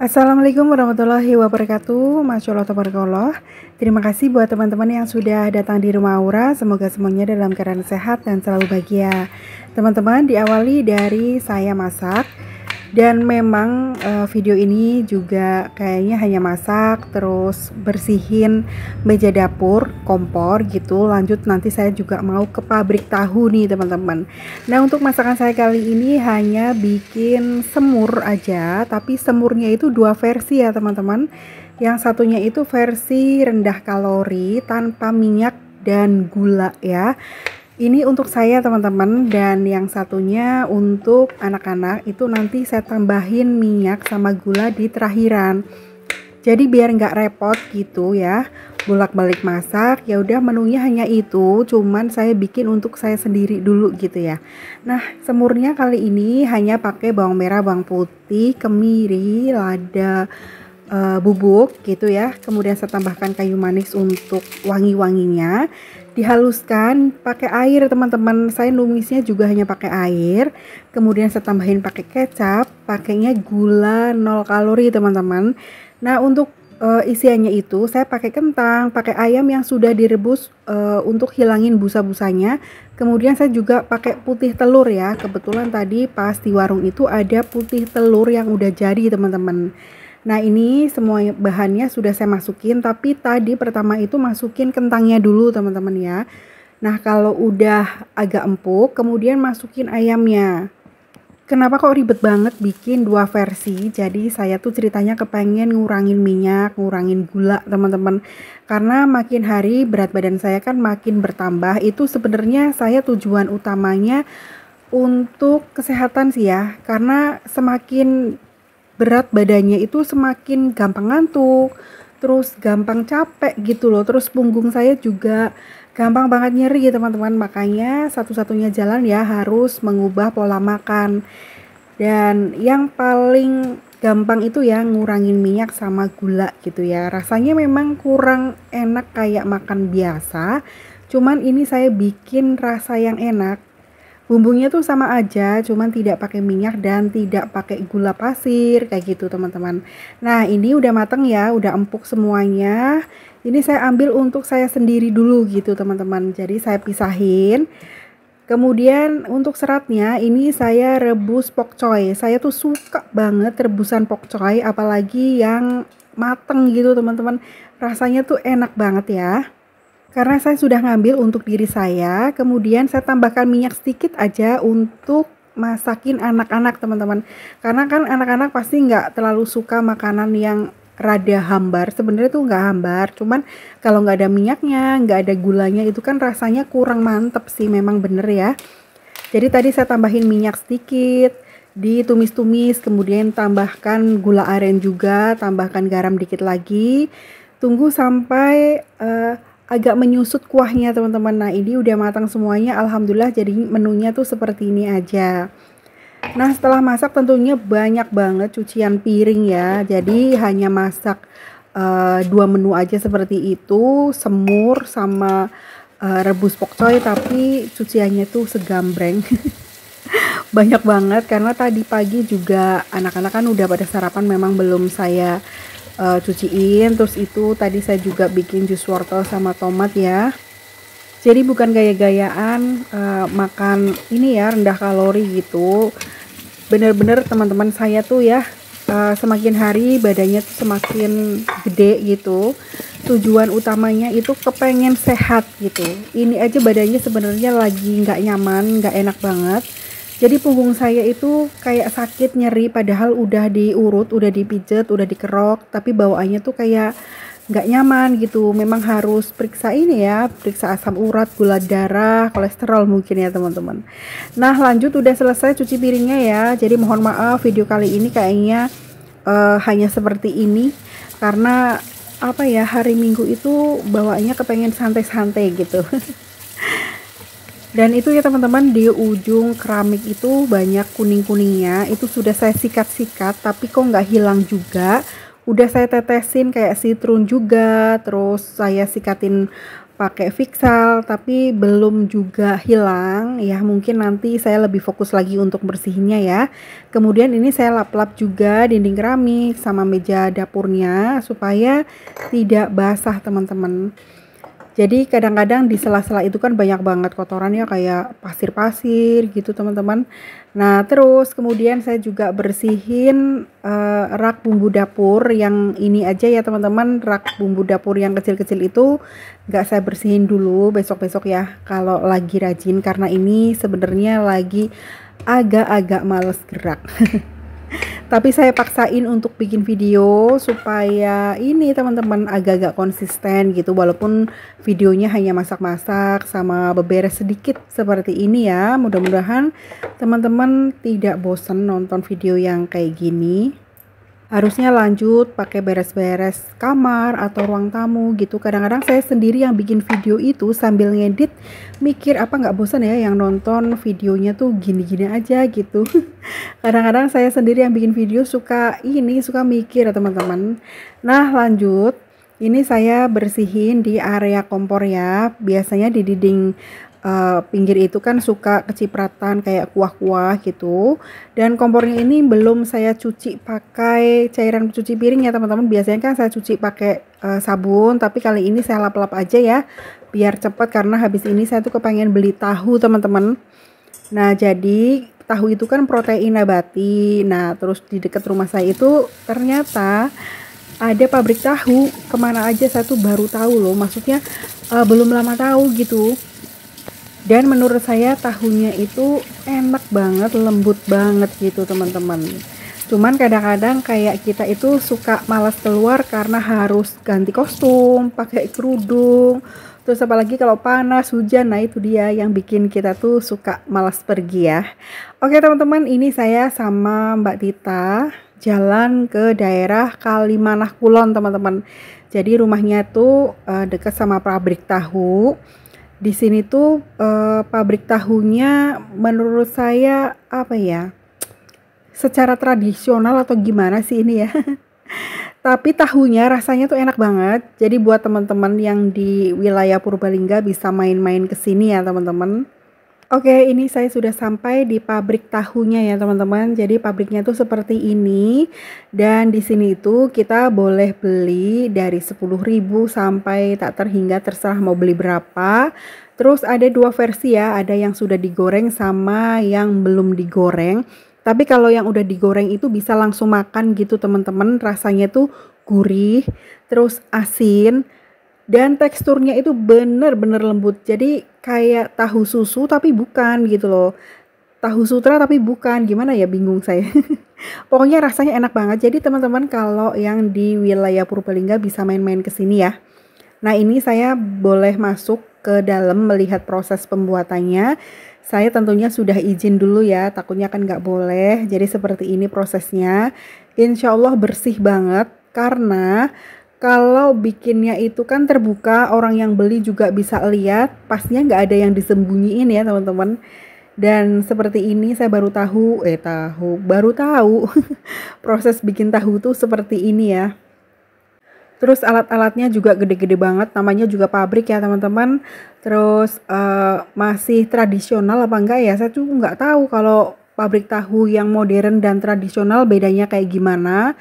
Assalamualaikum warahmatullahi wabarakatuh. Masya Allah tabarakallah. Terima kasih buat teman-teman yang sudah datang di rumah Aura. Semoga semuanya dalam keadaan sehat dan selalu bahagia. Teman-teman, diawali dari saya masak. Dan memang video ini juga kayaknya hanya masak, terus bersihin meja dapur, kompor gitu. Lanjut nanti saya juga mau ke pabrik tahu nih teman-teman. Nah, untuk masakan saya kali ini hanya bikin semur aja, tapi semurnya itu dua versi ya teman-teman. Yang satunya itu versi rendah kalori tanpa minyak dan gula ya. Ini untuk saya teman-teman, dan yang satunya untuk anak-anak itu nanti saya tambahin minyak sama gula di terakhiran. Jadi biar nggak repot gitu ya, bolak-balik masak. Ya udah, menunya hanya itu, cuman saya bikin untuk saya sendiri dulu gitu ya. Nah, semurnya kali ini hanya pakai bawang merah, bawang putih, kemiri, lada, bubuk gitu ya. Kemudian saya tambahkan kayu manis untuk wangi-wanginya. Dihaluskan pakai air teman-teman. Saya numisnya juga hanya pakai air. Kemudian saya tambahin pakai kecap, pakainya gula 0 kalori teman-teman. Nah, untuk isiannya itu saya pakai kentang, pakai ayam yang sudah direbus untuk hilangin busa-busanya. Kemudian saya juga pakai putih telur ya. Kebetulan tadi pas di warung itu ada putih telur yang udah jadi teman-teman. Nah, ini semua bahannya sudah saya masukin, tapi tadi pertama itu masukin kentangnya dulu teman-teman ya. Nah, kalau udah agak empuk, kemudian masukin ayamnya. Kenapa kok ribet banget bikin dua versi? Jadi saya tuh ceritanya kepengen ngurangin minyak, ngurangin gula teman-teman. Karena makin hari berat badan saya kan makin bertambah. Itu sebenarnya saya tujuan utamanya untuk kesehatan sih ya. Karena semakin berat badannya itu semakin gampang ngantuk, terus gampang capek gitu loh, terus punggung saya juga gampang banget nyeri ya teman-teman. Makanya satu-satunya jalan ya harus mengubah pola makan, dan yang paling gampang itu ya ngurangin minyak sama gula gitu ya. Rasanya memang kurang enak kayak makan biasa, cuman ini saya bikin rasa yang enak. Bumbunya tuh sama aja, cuman tidak pakai minyak dan tidak pakai gula pasir kayak gitu teman-teman. Nah, ini udah mateng ya, udah empuk semuanya. Ini saya ambil untuk saya sendiri dulu gitu teman-teman. Jadi saya pisahin. Kemudian untuk seratnya ini saya rebus pokcoy. Saya tuh suka banget rebusan pokcoy, apalagi yang mateng gitu teman-teman. Rasanya tuh enak banget ya. Karena saya sudah ngambil untuk diri saya, kemudian saya tambahkan minyak sedikit aja untuk masakin anak-anak teman-teman. Karena kan anak-anak pasti nggak terlalu suka makanan yang rada hambar. Sebenarnya tuh nggak hambar, cuman kalau nggak ada minyaknya, nggak ada gulanya itu kan rasanya kurang mantep sih, memang bener ya. Jadi tadi saya tambahin minyak sedikit, ditumis-tumis, kemudian tambahkan gula aren juga, tambahkan garam dikit lagi. Tunggu sampai agak menyusut kuahnya teman-teman. Nah, ini udah matang semuanya, alhamdulillah. Jadi menunya tuh seperti ini aja. Nah, setelah masak tentunya banyak banget cucian piring ya. Jadi hanya masak dua menu aja seperti itu, semur sama rebus pokcoy, tapi cuciannya tuh segambreng. Banyak banget karena tadi pagi juga anak-anak kan udah pada sarapan, memang belum saya cuciin. Terus itu tadi saya juga bikin jus wortel sama tomat ya. Jadi bukan gaya-gayaan makan ini ya, rendah kalori gitu. Bener-bener teman-teman, saya tuh ya semakin hari badannya tuh semakin gede gitu. Tujuan utamanya itu kepengen sehat gitu. Ini aja badannya sebenarnya lagi nggak nyaman, nggak enak banget. Jadi punggung saya itu kayak sakit, nyeri, padahal udah diurut, udah dipijet, udah dikerok, tapi bawaannya tuh kayak nggak nyaman gitu. Memang harus periksa ini ya, periksa asam urat, gula darah, kolesterol mungkin ya teman-teman. Nah, lanjut, udah selesai cuci piringnya ya. Jadi mohon maaf video kali ini kayaknya hanya seperti ini, karena apa ya, hari Minggu itu bawaannya kepengen santai-santai gitu. Dan itu ya teman-teman, di ujung keramik itu banyak kuning-kuningnya. Itu sudah saya sikat-sikat, tapi kok nggak hilang juga. Udah saya tetesin kayak citron juga. Terus saya sikatin pakai Fixal, tapi belum juga hilang ya. Mungkin nanti saya lebih fokus lagi untuk bersihinnya ya. Kemudian ini saya lap-lap juga dinding keramik sama meja dapurnya supaya tidak basah teman-teman. Jadi kadang-kadang di sela-sela itu kan banyak banget kotorannya kayak pasir-pasir gitu teman-teman. Nah terus kemudian saya juga bersihin rak bumbu dapur yang ini aja ya teman-teman. Rak bumbu dapur yang kecil-kecil itu nggak saya bersihin dulu, besok-besok ya kalau lagi rajin, karena ini sebenarnya lagi agak-agak males gerak. Tapi saya paksain untuk bikin video supaya ini teman-teman agak-agak konsisten gitu, walaupun videonya hanya masak-masak sama beberes sedikit seperti ini ya. Mudah-mudahan teman-teman tidak bosan nonton video yang kayak gini. Harusnya lanjut pakai beres-beres kamar atau ruang tamu gitu. Kadang-kadang saya sendiri yang bikin video itu sambil ngedit, mikir apa nggak bosan ya yang nonton videonya tuh gini-gini aja gitu. Kadang-kadang saya sendiri yang bikin video suka mikir ya teman-teman. Nah lanjut, ini saya bersihin di area kompor ya. Biasanya di dinding pinggir itu kan suka kecipratan kayak kuah-kuah gitu, dan kompornya ini belum saya cuci pakai cairan pencuci piring ya teman-teman. Biasanya kan saya cuci pakai sabun, tapi kali ini saya lap-lap aja ya biar cepat, karena habis ini saya tuh kepengen beli tahu teman-teman. Nah jadi tahu itu kan protein nabati. Nah terus di dekat rumah saya itu ternyata ada pabrik tahu. Kemana aja saya tuh baru tahu loh, maksudnya belum lama tahu gitu. Dan menurut saya tahunya itu enak banget, lembut banget gitu teman-teman. Cuman kadang-kadang kayak kita itu suka malas keluar karena harus ganti kostum, pakai kerudung. Terus apalagi kalau panas, hujan, nah itu dia yang bikin kita tuh suka malas pergi ya. Oke teman-teman, ini saya sama Mbak Tita jalan ke daerah Kalimanah Kulon teman-teman. Jadi rumahnya tuh dekat sama pabrik tahu. Di sini tuh pabrik tahunya menurut saya apa ya, secara tradisional atau gimana sih ini ya. Tapi tahunya rasanya tuh enak banget. Jadi buat teman-teman yang di wilayah Purbalingga bisa main-main ke sini ya teman-teman. Oke, ini saya sudah sampai di pabrik tahunya ya teman-teman. Jadi pabriknya tuh seperti ini, dan di sini itu kita boleh beli dari 10.000 sampai tak terhingga, terserah mau beli berapa. Terus ada dua versi ya, ada yang sudah digoreng sama yang belum digoreng. Tapi kalau yang udah digoreng itu bisa langsung makan gitu teman-teman. Rasanya tuh gurih, terus asin, dan teksturnya itu bener-bener lembut. Jadi kayak tahu susu tapi bukan gitu loh. Tahu sutra tapi bukan. Gimana ya, bingung saya. Pokoknya rasanya enak banget. Jadi teman-teman kalau yang di wilayah Purbalingga bisa main-main ke sini ya. Nah ini saya boleh masuk ke dalam melihat proses pembuatannya. Saya tentunya sudah izin dulu ya, takutnya kan nggak boleh. Jadi seperti ini prosesnya. Insya Allah bersih banget, karena kalau bikinnya itu kan terbuka, orang yang beli juga bisa lihat, pastinya nggak ada yang disembunyiin ya teman-teman. Dan seperti ini saya baru tahu proses bikin tahu tuh seperti ini ya. Terus alat-alatnya juga gede-gede banget, namanya juga pabrik ya teman-teman. Terus masih tradisional apa enggak ya, saya tuh nggak tahu kalau pabrik tahu yang modern dan tradisional bedanya kayak gimana.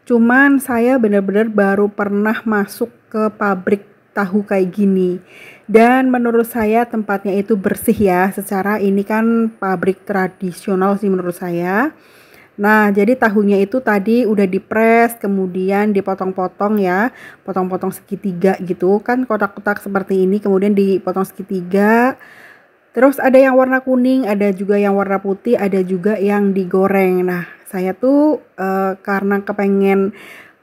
Cuman saya benar-benar baru pernah masuk ke pabrik tahu kayak gini. Dan menurut saya tempatnya itu bersih ya. Secara ini kan pabrik tradisional sih menurut saya. Nah, jadi tahunya itu tadi udah dipres, kemudian dipotong-potong ya. Potong-potong segitiga gitu. Kan kotak-kotak seperti ini, kemudian dipotong segitiga. Terus ada yang warna kuning, ada juga yang warna putih, ada juga yang digoreng. Nah, saya tuh karena kepengen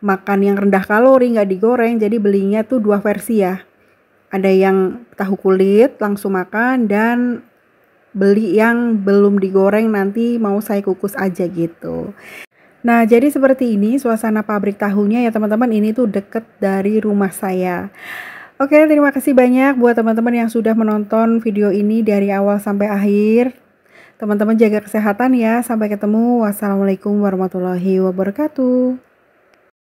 makan yang rendah kalori, nggak digoreng, jadi belinya tuh dua versi ya. Ada yang tahu kulit langsung makan, dan beli yang belum digoreng, nanti mau saya kukus aja gitu. Nah jadi seperti ini suasana pabrik tahunya ya teman-teman. Ini tuh deket dari rumah saya. Oke, terima kasih banyak buat teman-teman yang sudah menonton video ini dari awal sampai akhir. Teman-teman jaga kesehatan ya. Sampai ketemu. Wassalamualaikum warahmatullahi wabarakatuh.